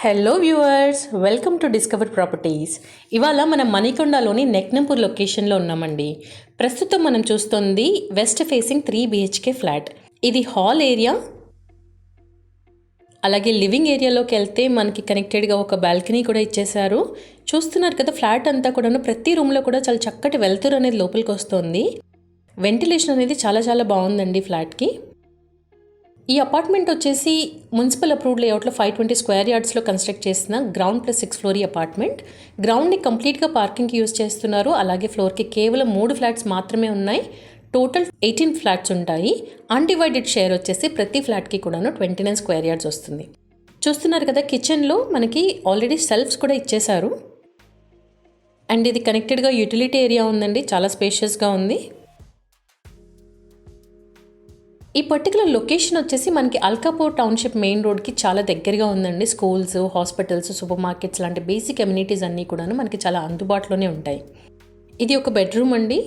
Hello viewers, welcome to discover properties. ఇవాళ మనం మణికొండలోని నెక్నంపూర్ లొకేషన్లో ఉన్నామండి. ప్రస్తుతం మనం చూస్తుంది వెస్ట్ ఫేసింగ్ 3 BHK ఫ్లాట్. ఇది హాల్ ఏరియా, అలాగే లివింగ్ ఏరియాలోకి వెళ్తే మనకి కనెక్టెడ్గా ఒక బాల్కనీ కూడా ఇచ్చేశారు. చూస్తున్నారు కదా, ఫ్లాట్ అంతా కూడా ప్రతి రూమ్లో కూడా చాలా చక్కటి వెలుతురు అనేది లోపలికి వస్తుంది. వెంటిలేషన్ అనేది చాలా బాగుందండి ఫ్లాట్కి. ఈ అపార్ట్మెంట్ వచ్చేసి మున్సిపల్ అప్రూవ్డ్ లేఅవుట్లో 520 స్క్వేర్ యార్డ్స్లో కన్స్ట్రక్ట్ చేసిన గ్రౌండ్ ప్లస్ 6 ఫ్లోరీ అపార్ట్మెంట్. గ్రౌండ్ని కంప్లీట్గా పార్కింగ్కి యూజ్ చేస్తున్నారు. అలాగే ఫ్లోర్కి కేవలం 3 ఫ్లాట్స్ మాత్రమే ఉన్నాయి. టోటల్ 18 ఫ్లాట్స్ ఉంటాయి. అన్డివైడెడ్ షేర్ వచ్చేసి ప్రతి ఫ్లాట్కి కూడాను 29 స్క్వేర్ యార్డ్స్ వస్తుంది. చూస్తున్నారు కదా, కిచెన్లో మనకి ఆల్రెడీ సెల్ఫ్స్ కూడా ఇచ్చేశారు. అండ్ ఇది కనెక్టెడ్గా యూటిలిటీ ఏరియా ఉందండి, చాలా స్పేషియస్గా ఉంది. ఈ పర్టికులర్ లొకేషన్ వచ్చేసి మనకి అల్కాపూర్ టౌన్షిప్ మెయిన్ రోడ్కి చాలా దగ్గరగా ఉందండి. స్కూల్స్, హాస్పిటల్స్, సూపర్ మార్కెట్స్ లాంటి బేసిక్ అమ్యూనిటీస్ అన్నీ కూడాను మనకి చాలా అందుబాటులోనే ఉంటాయి. ఇది ఒక బెడ్రూమ్ అండి.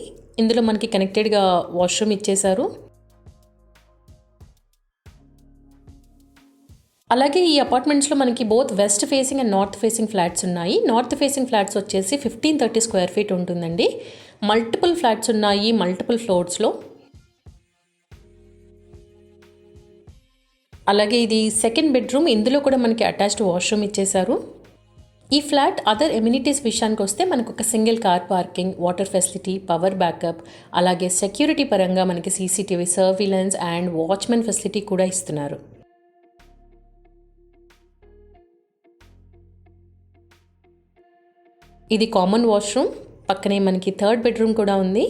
ఇందులో మనకి కనెక్టెడ్గా వాష్రూమ్ ఇచ్చేశారు. అలాగే ఈ అపార్ట్మెంట్స్లో మనకి both west facing and north facing flats ఉన్నాయి. నార్త్ ఫేసింగ్ ఫ్లాట్స్ వచ్చేసి 1530 స్క్వేర్ ఫీట్ ఉంటుందండి. మల్టిపుల్ ఫ్లాట్స్ ఉన్నాయి, మల్టిపుల్ ఫ్లోర్స్లో. అలాగే ఇది సెకండ్ బెడ్రూమ్. ఇందులో కూడా మనకి అటాచ్డ్ వాష్రూమ్ ఇచ్చేశారు. ఈ ఫ్లాట్ అదర్ ఎమ్యూనిటీస్ విషయానికి వస్తే మనకు ఒక single car parking, water facility, power backup, అలాగే సెక్యూరిటీ పరంగా మనకి CCTV surveillance and watchmen facility కూడా ఇస్తున్నారు. ఇది కామన్ వాష్రూమ్. పక్కనే మనకి థర్డ్ బెడ్రూమ్ కూడా ఉంది.